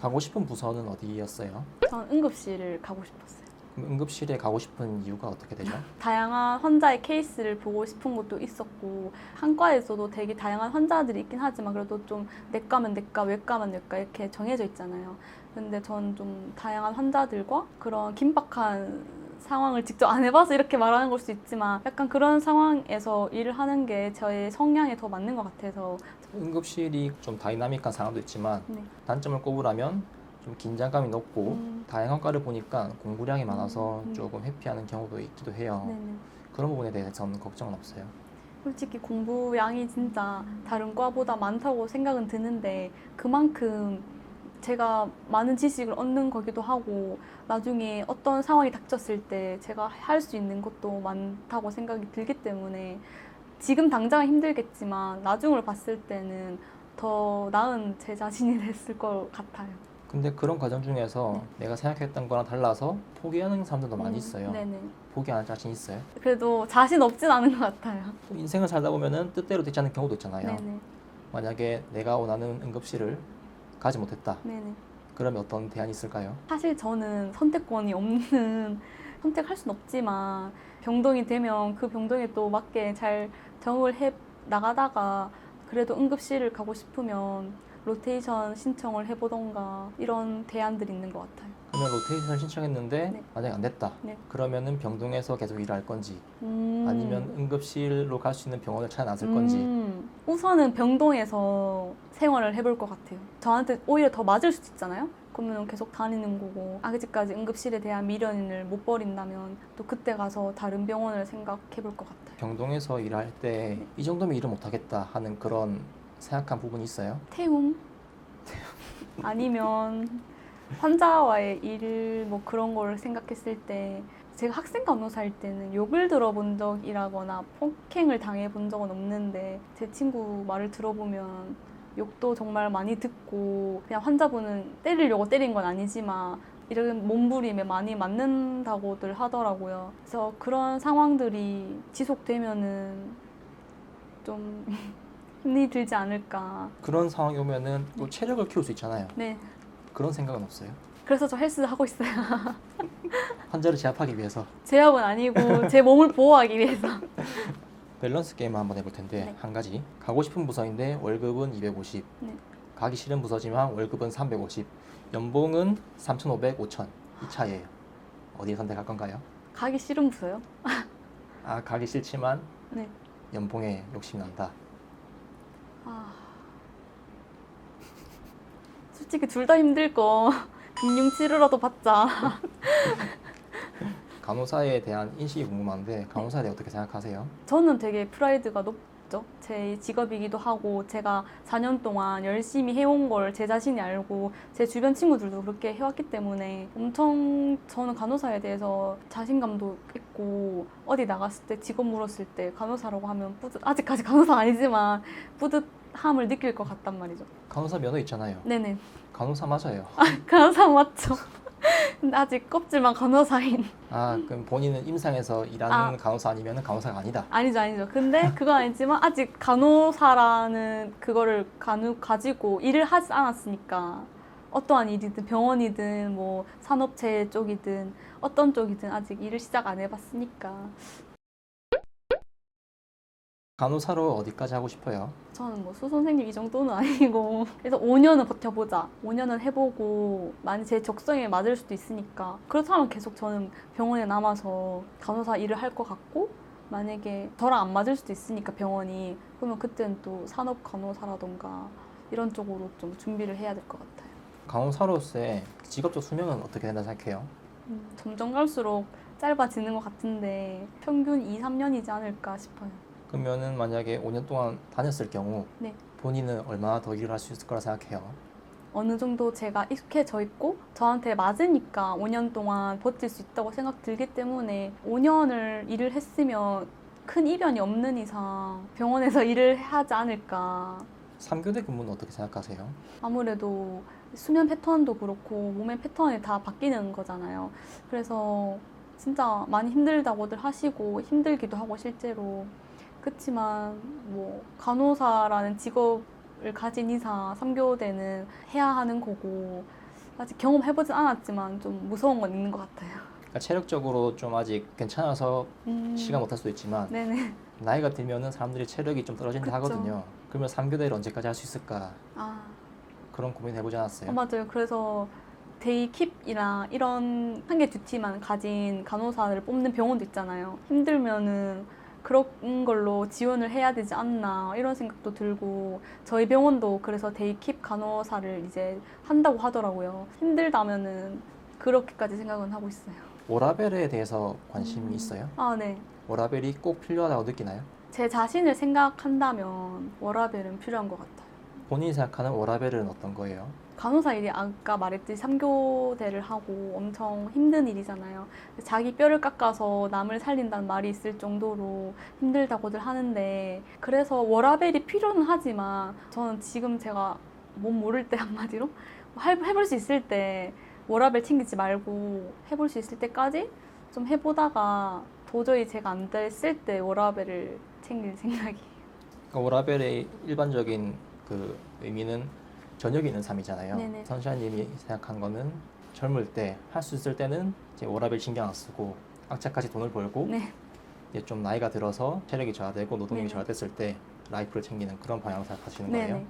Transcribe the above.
가고 싶은 부서는 어디였어요? 전 응급실을 가고 싶었어요. 그럼 응급실에 가고 싶은 이유가 어떻게 되죠? 다양한 환자의 케이스를 보고 싶은 것도 있었고, 한과에서도 되게 다양한 환자들이 있긴 하지만 그래도 좀 내과면 내과, 외과면 외과 이렇게 정해져 있잖아요. 근데 전 좀 다양한 환자들과 그런 긴박한 상황을 직접 안 해봐서 이렇게 말하는 걸 수 있지만 약간 그런 상황에서 일을 하는 게 저의 성향에 더 맞는 것 같아서. 응급실이 좀 다이나믹한 상황도 있지만 네. 단점을 꼽으라면 좀 긴장감이 높고 다양한 과를 보니까 공부량이 많아서 네. 조금 회피하는 경우도 있기도 해요. 네네. 그런 부분에 대해서는 걱정은 없어요. 솔직히 공부량이 진짜 다른 과보다 많다고 생각은 드는데 그만큼 제가 많은 지식을 얻는 거기도 하고 나중에 어떤 상황이 닥쳤을 때 제가 할 수 있는 것도 많다고 생각이 들기 때문에 지금 당장은 힘들겠지만 나중을 봤을 때는 더 나은 제 자신이 됐을 것 같아요. 근데 그런 과정 중에서 내가 생각했던 거랑 달라서 포기하는 사람들도 많이 있어요. 네네. 포기 안 할 자신 있어요? 그래도 자신 없진 않은 것 같아요. 또 인생을 살다 보면은 뜻대로 되지 않는 경우도 있잖아요. 네네. 만약에 내가 원하는 응급실을 가지 못했다. 네네. 그러면 어떤 대안이 있을까요? 사실 저는 선택권이 없는 선택할 순 없지만 병동이 되면 그 병동에 또 맞게 잘 적응을 해 나가다가 그래도 응급실을 가고 싶으면 로테이션 신청을 해보던가 이런 대안들이 있는 것 같아요. 그러면 로테이션을 신청했는데 네. 만약에 안 됐다. 네. 그러면은 병동에서 계속 일할 건지 아니면 응급실로 갈 수 있는 병원을 찾아놨을 건지. 우선은 병동에서 생활을 해볼 것 같아요. 저한테 오히려 더 맞을 수도 있잖아요. 그러면 계속 다니는 거고 아직까지 응급실에 대한 미련을 못 버린다면 또 그때 가서 다른 병원을 생각해 볼 것 같아요. 병동에서 일할 때 이 정도면 일을 못하겠다 하는 그런 생각한 부분이 있어요? 태움? 아니면 환자와의 일 뭐 그런 거를 생각했을 때 제가 학생 간호사일 때는 욕을 들어본 적이라거나 폭행을 당해본 적은 없는데 제 친구 말을 들어보면 욕도 정말 많이 듣고 그냥 환자분은 때리려고 때린 건 아니지만 이런 몸부림에 많이 맞는다고들 하더라고요. 그래서 그런 상황들이 지속되면은 좀 힘이 들지 않을까. 그런 상황이 오면은 또 체력을 키울 수 있잖아요. 네. 그런 생각은 없어요? 그래서 저 헬스 하고 있어요. 환자를 제압하기 위해서. 제압은 아니고 제 몸을 보호하기 위해서. 밸런스 게임 한번 해볼 텐데 네. 한 가지. 가고 싶은 부서인데 월급은 250. 네. 가기 싫은 부서지만 월급은 350. 연봉은 3,500, 5,000. 이 차이예요. 어디에 선택할 건가요? 가기 싫은 부서요? 아, 가기 싫지만 네. 연봉에 욕심이 난다. 아, 솔직히 둘 다 힘들 거 금융치료라도 받자. 간호사에 대한 인식이 궁금한데 간호사에 대해 어떻게 생각하세요? 저는 되게 프라이드가 높죠. 제 직업이기도 하고 제가 4년 동안 열심히 해온 걸 제 자신이 알고 제 주변 친구들도 그렇게 해왔기 때문에 엄청 저는 간호사에 대해서 자신감도 있고 어디 나갔을 때 직업 물었을 때 간호사라고 하면 아직까지 간호사 아니지만 뿌듯함을 느낄 것 같단 말이죠. 간호사 면허 있잖아요. 네네. 간호사 맞아요. 간호사 맞죠? 근데 아직 껍질만 간호사인. 아, 그럼 본인은 임상에서 일하는 간호사 아니면 간호사가 아니다. 아니죠. 근데 그건 아니지만 아직 간호사라는 그거를 가지고 일을 하지 않았으니까 어떠한 일이든 병원이든 뭐 산업체 쪽이든 어떤 쪽이든 아직 일을 시작 안 해봤으니까 간호사로 어디까지 하고 싶어요? 저는 뭐 수선생님 이 정도는 아니고 그래서 5년은 버텨보자. 5년은 해보고 많이 제 적성에 맞을 수도 있으니까 그렇다면 계속 저는 병원에 남아서 간호사 일을 할 것 같고 만약에 저랑 안 맞을 수도 있으니까 병원이 그러면 그때는 또 산업 간호사라던가 이런 쪽으로 좀 준비를 해야 될 것 같아요. 간호사로서의 직업적 수명은 어떻게 된다 생각해요? 점점 갈수록 짧아지는 것 같은데 평균 2, 3년이지 않을까 싶어요. 그러면은 만약에 5년 동안 다녔을 경우 네. 본인은 얼마나 더 일을 할 수 있을 거라 생각해요? 어느 정도 제가 익숙해져 있고 저한테 맞으니까 5년 동안 버틸 수 있다고 생각 들기 때문에 5년을 일을 했으면 큰 이변이 없는 이상 병원에서 일을 하지 않을까. 3교대 근무는 어떻게 생각하세요? 아무래도 수면 패턴도 그렇고 몸의 패턴이 다 바뀌는 거잖아요. 그래서 진짜 많이 힘들다고들 하시고 힘들기도 하고 실제로. 그렇지만 뭐 간호사라는 직업을 가진 이상 3교대는 해야 하는 거고 아직 경험해보진 않았지만 좀 무서운 건 있는 것 같아요. 그러니까 체력적으로 좀 아직 괜찮아서 시간 못할 수도 있지만 네네. 나이가 들면은 사람들이 체력이 좀 떨어진다 그쵸. 하거든요. 그러면 3교대를 언제까지 할 수 있을까? 아, 그런 고민 해보지 않았어요? 맞아요. 그래서 데이킵이나 이런 한개 듀티만 가진 간호사를 뽑는 병원도 있잖아요. 힘들면은 그런 걸로 지원을 해야 되지 않나 이런 생각도 들고 저희 병원도 그래서 데이킵 간호사를 이제 한다고 하더라고요. 힘들다면은 그렇게까지 생각은 하고 있어요. 워라밸에 대해서 관심이 있어요? 아, 네. 워라밸이 꼭 필요하다고 느끼나요? 제 자신을 생각한다면 워라밸은 필요한 것 같아요. 본인이 생각하는 워라밸은 어떤 거예요? 간호사 일이 아까 말했듯이 3교대를 하고 엄청 힘든 일이잖아요. 자기 뼈를 깎아서 남을 살린다는 말이 있을 정도로 힘들다고들 하는데 그래서 워라밸이 필요는 하지만 저는 지금 제가 몸 모를 때 한마디로 해볼 수 있을 때 워라밸 챙기지 말고 해볼 수 있을 때까지 좀 해보다가 도저히 제가 안 됐을 때 워라밸을 챙길 생각이에요. 그러니까 워라밸의 일반적인 그 의미는 저녁에 있는 삶이잖아요. 네네. 선샤님이 생각한 거는 젊을 때 할 수 있을 때는 이제 워라밸 신경 안 쓰고 악착같이 돈을 벌고 네. 이제 좀 나이가 들어서 체력이 저하되고 노동력이 네네. 저하됐을 때 라이프를 챙기는 그런 방향을 생각하시는 네네. 거예요.